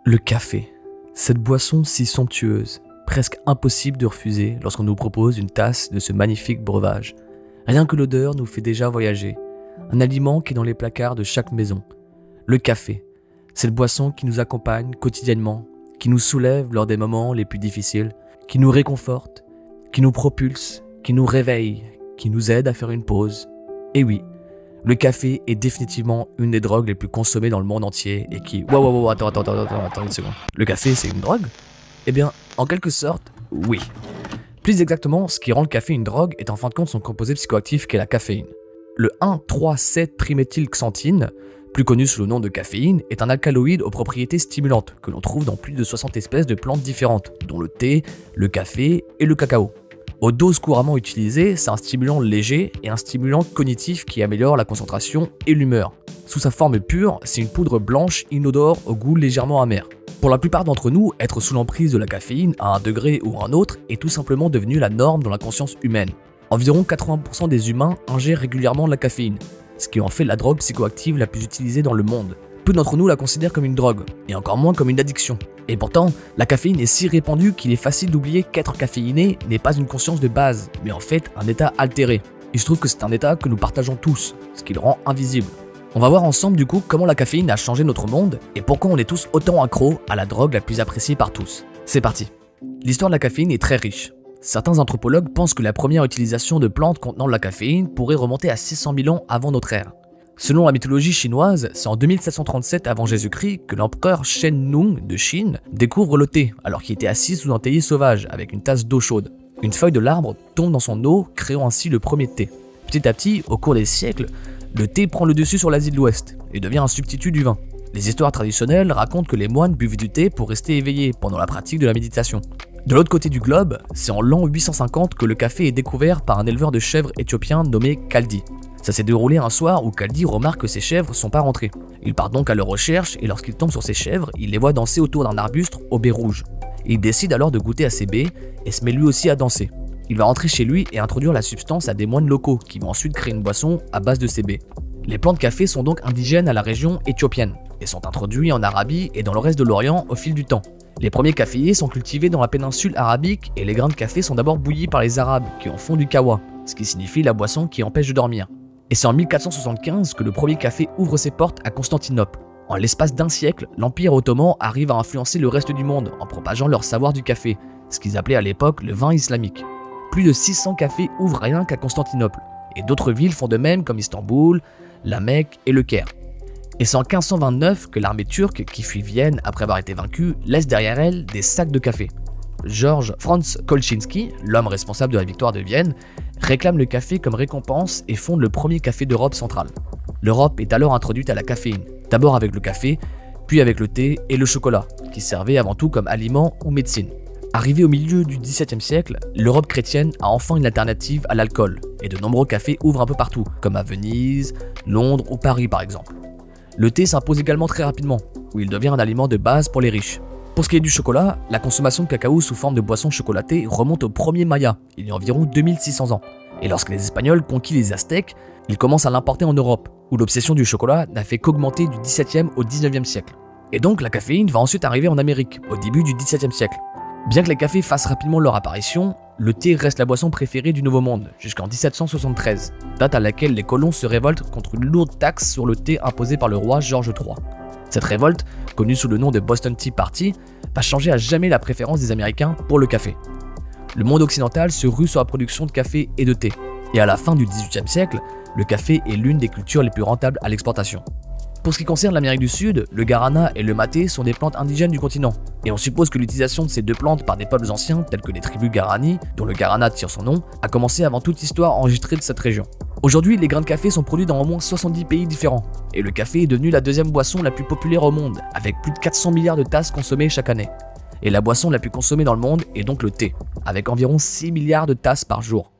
Le café, cette boisson si somptueuse, presque impossible de refuser lorsqu'on nous propose une tasse de ce magnifique breuvage. Rien que l'odeur nous fait déjà voyager, un aliment qui est dans les placards de chaque maison. Le café, cette boisson qui nous accompagne quotidiennement, qui nous soulève lors des moments les plus difficiles, qui nous réconforte, qui nous propulse, qui nous réveille, qui nous aide à faire une pause. Et oui, le café est définitivement une des drogues les plus consommées dans le monde entier et qui... Wow, attends une seconde. Le café, c'est une drogue ? Eh bien, en quelque sorte, oui. Plus exactement, ce qui rend le café une drogue est en fin de compte son composé psychoactif qu'est la caféine. Le 1,3,7-triméthylxanthine, plus connu sous le nom de caféine, est un alcaloïde aux propriétés stimulantes que l'on trouve dans plus de 60 espèces de plantes différentes, dont le thé, le café et le cacao. Aux doses couramment utilisées, c'est un stimulant léger et un stimulant cognitif qui améliore la concentration et l'humeur. Sous sa forme pure, c'est une poudre blanche inodore au goût légèrement amer. Pour la plupart d'entre nous, être sous l'emprise de la caféine à un degré ou un autre est tout simplement devenu la norme dans la conscience humaine. Environ 80% des humains ingèrent régulièrement de la caféine, ce qui en fait la drogue psychoactive la plus utilisée dans le monde. Peu d'entre nous la considèrent comme une drogue, et encore moins comme une addiction. Et pourtant, la caféine est si répandue qu'il est facile d'oublier qu'être caféiné n'est pas une conscience de base, mais en fait un état altéré. Il se trouve que c'est un état que nous partageons tous, ce qui le rend invisible. On va voir ensemble du coup comment la caféine a changé notre monde et pourquoi on est tous autant accros à la drogue la plus appréciée par tous. C'est parti. L'histoire de la caféine est très riche. Certains anthropologues pensent que la première utilisation de plantes contenant de la caféine pourrait remonter à 600 000 ans avant notre ère. Selon la mythologie chinoise, c'est en 2737 avant Jésus-Christ que l'empereur Shen Nung de Chine découvre le thé alors qu'il était assis sous un théier sauvage avec une tasse d'eau chaude. Une feuille de l'arbre tombe dans son eau, créant ainsi le premier thé. Petit à petit, au cours des siècles, le thé prend le dessus sur l'Asie de l'Ouest et devient un substitut du vin. Les histoires traditionnelles racontent que les moines buvaient du thé pour rester éveillés pendant la pratique de la méditation. De l'autre côté du globe, c'est en l'an 850 que le café est découvert par un éleveur de chèvres éthiopien nommé Kaldi. Ça s'est déroulé un soir où Kaldi remarque que ses chèvres sont pas rentrées. Il part donc à leur recherche et lorsqu'il tombe sur ses chèvres, il les voit danser autour d'un arbuste aux baies rouges. Il décide alors de goûter à ces baies et se met lui aussi à danser. Il va rentrer chez lui et introduire la substance à des moines locaux qui vont ensuite créer une boisson à base de ces baies. Les plants de café sont donc indigènes à la région éthiopienne et sont introduits en Arabie et dans le reste de l'Orient au fil du temps. Les premiers caféiers sont cultivés dans la péninsule arabique et les grains de café sont d'abord bouillis par les Arabes qui en font du kawa, ce qui signifie la boisson qui empêche de dormir. Et c'est en 1475 que le premier café ouvre ses portes à Constantinople. En l'espace d'un siècle, l'Empire ottoman arrive à influencer le reste du monde en propageant leur savoir du café, ce qu'ils appelaient à l'époque le vin islamique. Plus de 600 cafés ouvrent rien qu'à Constantinople, et d'autres villes font de même comme Istanbul, la Mecque et le Caire. Et c'est en 1529 que l'armée turque, qui fuit Vienne après avoir été vaincue, laisse derrière elle des sacs de café. Georges Franz Kolczynski, l'homme responsable de la victoire de Vienne, réclame le café comme récompense et fonde le premier café d'Europe centrale. L'Europe est alors introduite à la caféine, d'abord avec le café, puis avec le thé et le chocolat, qui servaient avant tout comme aliment ou médecine. Arrivé au milieu du XVIIe siècle, l'Europe chrétienne a enfin une alternative à l'alcool, et de nombreux cafés ouvrent un peu partout, comme à Venise, Londres ou Paris par exemple. Le thé s'impose également très rapidement, où il devient un aliment de base pour les riches. Pour ce qui est du chocolat, la consommation de cacao sous forme de boisson chocolatée remonte au premier Maya, il y a environ 2600 ans. Et lorsque les Espagnols conquillent les Aztèques, ils commencent à l'importer en Europe, où l'obsession du chocolat n'a fait qu'augmenter du XVIIe au XIXe siècle. Et donc la caféine va ensuite arriver en Amérique, au début du XVIIe siècle. Bien que les cafés fassent rapidement leur apparition, le thé reste la boisson préférée du Nouveau Monde, jusqu'en 1773, date à laquelle les colons se révoltent contre une lourde taxe sur le thé imposée par le roi George III. Cette révolte, connue sous le nom de Boston Tea Party, va changer à jamais la préférence des Américains pour le café. Le monde occidental se rue sur la production de café et de thé, et à la fin du XVIIIe siècle, le café est l'une des cultures les plus rentables à l'exportation. Pour ce qui concerne l'Amérique du Sud, le guarana et le maté sont des plantes indigènes du continent, et on suppose que l'utilisation de ces deux plantes par des peuples anciens, tels que les tribus Guarani, dont le guarana tire son nom, a commencé avant toute histoire enregistrée de cette région. Aujourd'hui, les grains de café sont produits dans au moins 70 pays différents, et le café est devenu la deuxième boisson la plus populaire au monde, avec plus de 400 milliards de tasses consommées chaque année. Et la boisson la plus consommée dans le monde est donc le thé, avec environ 6 milliards de tasses par jour.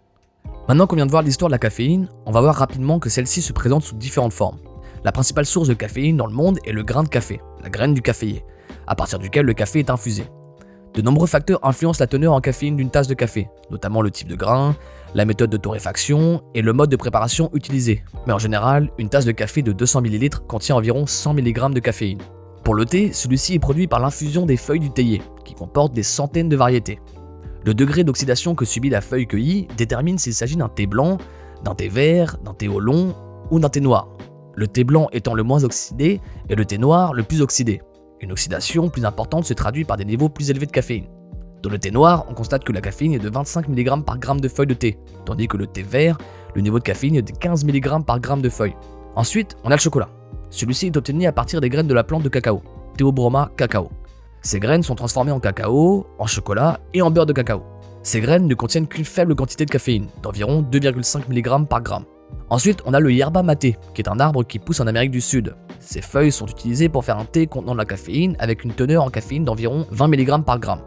Maintenant qu'on vient de voir l'histoire de la caféine, on va voir rapidement que celle-ci se présente sous différentes formes. La principale source de caféine dans le monde est le grain de café, la graine du caféier, à partir duquel le café est infusé. De nombreux facteurs influencent la teneur en caféine d'une tasse de café, notamment le type de grain, la méthode de torréfaction et le mode de préparation utilisé. Mais en général, une tasse de café de 200 ml contient environ 100 mg de caféine. Pour le thé, celui-ci est produit par l'infusion des feuilles du théier, qui comportent des centaines de variétés. Le degré d'oxydation que subit la feuille cueillie détermine s'il s'agit d'un thé blanc, d'un thé vert, d'un thé au long ou d'un thé noir. Le thé blanc étant le moins oxydé et le thé noir le plus oxydé. Une oxydation plus importante se traduit par des niveaux plus élevés de caféine. Dans le thé noir, on constate que la caféine est de 25 mg par gramme de feuille de thé, tandis que le thé vert, le niveau de caféine est de 15 mg par gramme de feuille. Ensuite, on a le chocolat. Celui-ci est obtenu à partir des graines de la plante de cacao, Theobroma cacao. Ces graines sont transformées en cacao, en chocolat et en beurre de cacao. Ces graines ne contiennent qu'une faible quantité de caféine, d'environ 2,5 mg par gramme. Ensuite, on a le yerba maté, qui est un arbre qui pousse en Amérique du Sud. Ses feuilles sont utilisées pour faire un thé contenant de la caféine avec une teneur en caféine d'environ 20 mg par gramme.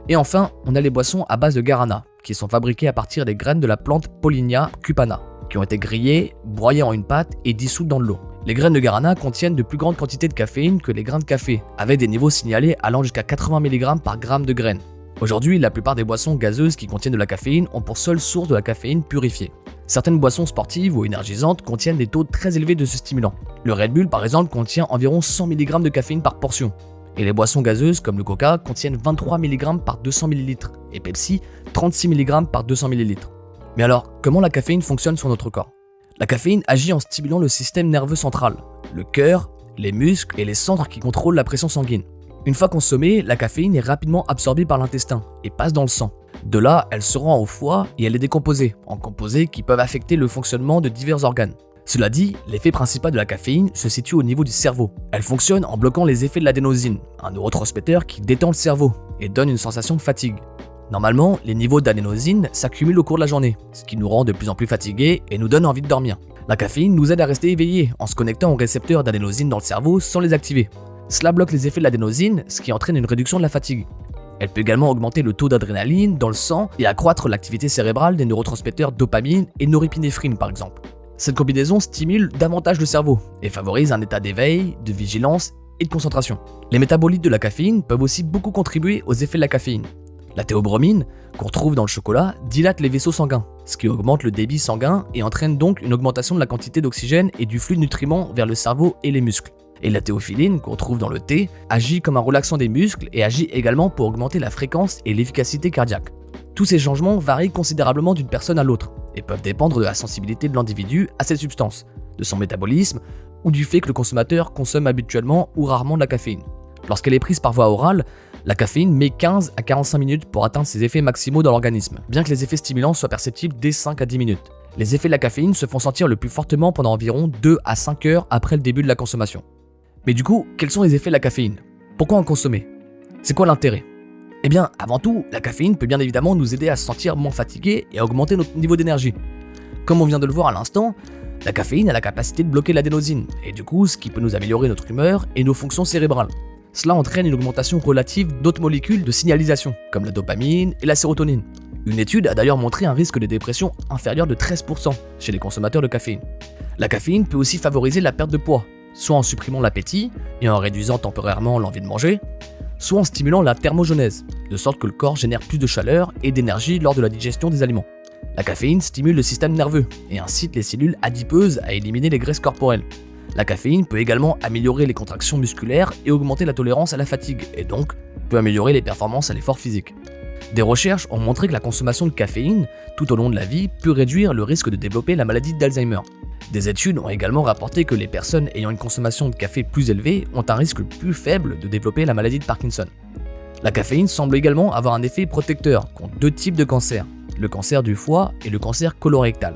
Et enfin, on a les boissons à base de guarana, qui sont fabriquées à partir des graines de la plante Paullinia cupana, qui ont été grillées, broyées en une pâte et dissoutes dans de l'eau. Les graines de guarana contiennent de plus grandes quantités de caféine que les grains de café, avec des niveaux signalés allant jusqu'à 80 mg par gramme de graines. Aujourd'hui, la plupart des boissons gazeuses qui contiennent de la caféine ont pour seule source de la caféine purifiée. Certaines boissons sportives ou énergisantes contiennent des taux très élevés de ce stimulant. Le Red Bull par exemple contient environ 100 mg de caféine par portion. Et les boissons gazeuses comme le Coca contiennent 23 mg par 200 ml et Pepsi 36 mg par 200 ml. Mais alors, comment la caféine fonctionne sur notre corps? La caféine agit en stimulant le système nerveux central, le cœur, les muscles et les centres qui contrôlent la pression sanguine. Une fois consommée, la caféine est rapidement absorbée par l'intestin et passe dans le sang. De là, elle se rend au foie et elle est décomposée, en composés qui peuvent affecter le fonctionnement de divers organes. Cela dit, l'effet principal de la caféine se situe au niveau du cerveau. Elle fonctionne en bloquant les effets de l'adénosine, un neurotransmetteur qui détend le cerveau et donne une sensation de fatigue. Normalement, les niveaux d'adénosine s'accumulent au cours de la journée, ce qui nous rend de plus en plus fatigués et nous donne envie de dormir. La caféine nous aide à rester éveillés en se connectant aux récepteurs d'adénosine dans le cerveau sans les activer. Cela bloque les effets de l'adénosine, ce qui entraîne une réduction de la fatigue. Elle peut également augmenter le taux d'adrénaline dans le sang et accroître l'activité cérébrale des neurotransmetteurs dopamine et norépinéphrine par exemple. Cette combinaison stimule davantage le cerveau et favorise un état d'éveil, de vigilance et de concentration. Les métabolites de la caféine peuvent aussi beaucoup contribuer aux effets de la caféine. La théobromine, qu'on retrouve dans le chocolat, dilate les vaisseaux sanguins, ce qui augmente le débit sanguin et entraîne donc une augmentation de la quantité d'oxygène et du flux de nutriments vers le cerveau et les muscles. Et la théophyline, qu'on trouve dans le thé, agit comme un relaxant des muscles et agit également pour augmenter la fréquence et l'efficacité cardiaque. Tous ces changements varient considérablement d'une personne à l'autre et peuvent dépendre de la sensibilité de l'individu à cette substance, de son métabolisme ou du fait que le consommateur consomme habituellement ou rarement de la caféine. Lorsqu'elle est prise par voie orale, la caféine met 15 à 45 minutes pour atteindre ses effets maximaux dans l'organisme, bien que les effets stimulants soient perceptibles dès 5 à 10 minutes. Les effets de la caféine se font sentir le plus fortement pendant environ 2 à 5 heures après le début de la consommation. Mais du coup, quels sont les effets de la caféine? Pourquoi en consommer? C'est quoi l'intérêt? Eh bien, avant tout, la caféine peut bien évidemment nous aider à se sentir moins fatigué et à augmenter notre niveau d'énergie. Comme on vient de le voir à l'instant, la caféine a la capacité de bloquer l'adénosine, et du coup, ce qui peut nous améliorer notre humeur et nos fonctions cérébrales. Cela entraîne une augmentation relative d'autres molécules de signalisation, comme la dopamine et la sérotonine. Une étude a d'ailleurs montré un risque de dépression inférieur de 13% chez les consommateurs de caféine. La caféine peut aussi favoriser la perte de poids, soit en supprimant l'appétit et en réduisant temporairement l'envie de manger, soit en stimulant la thermogenèse, de sorte que le corps génère plus de chaleur et d'énergie lors de la digestion des aliments. La caféine stimule le système nerveux et incite les cellules adipeuses à éliminer les graisses corporelles. La caféine peut également améliorer les contractions musculaires et augmenter la tolérance à la fatigue, et donc peut améliorer les performances à l'effort physique. Des recherches ont montré que la consommation de caféine tout au long de la vie peut réduire le risque de développer la maladie d'Alzheimer. Des études ont également rapporté que les personnes ayant une consommation de café plus élevée ont un risque plus faible de développer la maladie de Parkinson. La caféine semble également avoir un effet protecteur contre 2 types de cancers, le cancer du foie et le cancer colorectal.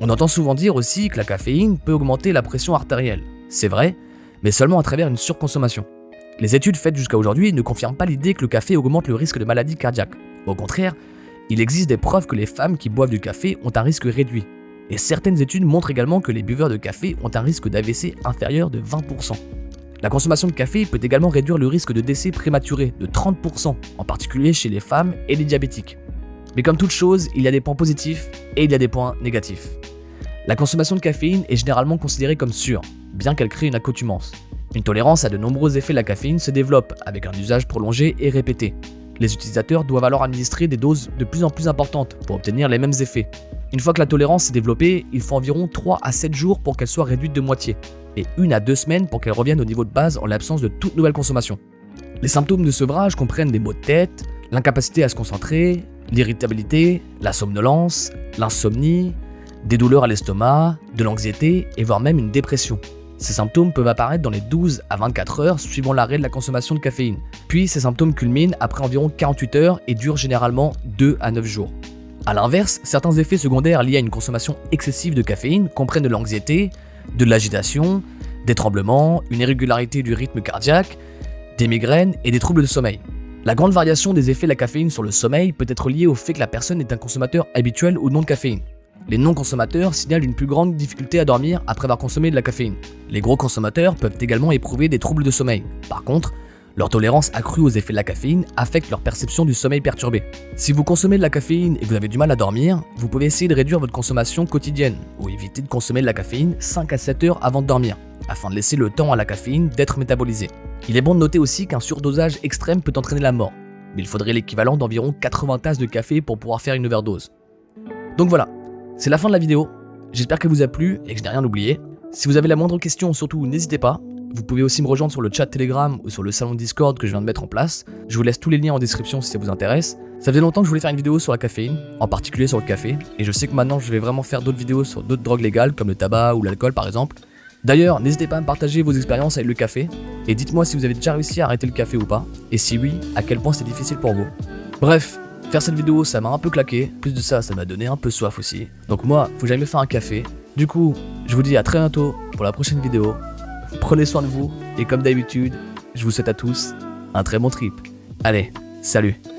On entend souvent dire aussi que la caféine peut augmenter la pression artérielle. C'est vrai, mais seulement à travers une surconsommation. Les études faites jusqu'à aujourd'hui ne confirment pas l'idée que le café augmente le risque de maladie cardiaque. Au contraire, il existe des preuves que les femmes qui boivent du café ont un risque réduit. Et certaines études montrent également que les buveurs de café ont un risque d'AVC inférieur de 20%. La consommation de café peut également réduire le risque de décès prématuré de 30%, en particulier chez les femmes et les diabétiques. Mais comme toute chose, il y a des points positifs et il y a des points négatifs. La consommation de caféine est généralement considérée comme sûre, bien qu'elle crée une accoutumance. Une tolérance à de nombreux effets de la caféine se développe avec un usage prolongé et répété. Les utilisateurs doivent alors administrer des doses de plus en plus importantes pour obtenir les mêmes effets. Une fois que la tolérance est développée, il faut environ 3 à 7 jours pour qu'elle soit réduite de moitié, et 1 à 2 semaines pour qu'elle revienne au niveau de base en l'absence de toute nouvelle consommation. Les symptômes de sevrage comprennent des maux de tête, l'incapacité à se concentrer, l'irritabilité, la somnolence, l'insomnie, des douleurs à l'estomac, de l'anxiété et voire même une dépression. Ces symptômes peuvent apparaître dans les 12 à 24 heures suivant l'arrêt de la consommation de caféine. Puis ces symptômes culminent après environ 48 heures et durent généralement 2 à 9 jours. A l'inverse, certains effets secondaires liés à une consommation excessive de caféine comprennent de l'anxiété, de l'agitation, des tremblements, une irrégularité du rythme cardiaque, des migraines et des troubles de sommeil. La grande variation des effets de la caféine sur le sommeil peut être liée au fait que la personne est un consommateur habituel ou non de caféine. Les non-consommateurs signalent une plus grande difficulté à dormir après avoir consommé de la caféine. Les gros consommateurs peuvent également éprouver des troubles de sommeil. Par contre, leur tolérance accrue aux effets de la caféine affecte leur perception du sommeil perturbé. Si vous consommez de la caféine et que vous avez du mal à dormir, vous pouvez essayer de réduire votre consommation quotidienne ou éviter de consommer de la caféine 5 à 7 heures avant de dormir, afin de laisser le temps à la caféine d'être métabolisée. Il est bon de noter aussi qu'un surdosage extrême peut entraîner la mort, mais il faudrait l'équivalent d'environ 80 tasses de café pour pouvoir faire une overdose. Donc voilà, c'est la fin de la vidéo. J'espère qu'elle vous a plu et que je n'ai rien oublié. Si vous avez la moindre question, surtout n'hésitez pas. Vous pouvez aussi me rejoindre sur le chat Telegram ou sur le salon Discord que je viens de mettre en place. Je vous laisse tous les liens en description si ça vous intéresse. Ça faisait longtemps que je voulais faire une vidéo sur la caféine, en particulier sur le café, et je sais que maintenant je vais vraiment faire d'autres vidéos sur d'autres drogues légales comme le tabac ou l'alcool par exemple. D'ailleurs, n'hésitez pas à me partager vos expériences avec le café, et dites-moi si vous avez déjà réussi à arrêter le café ou pas, et si oui, à quel point c'est difficile pour vous. Bref, faire cette vidéo ça m'a un peu claqué, plus de ça, ça m'a donné un peu soif aussi. Donc moi, faut que j'aille me faire un café. Du coup, je vous dis à très bientôt pour la prochaine vidéo. Prenez soin de vous, et comme d'habitude, je vous souhaite à tous un très bon trip. Allez, salut!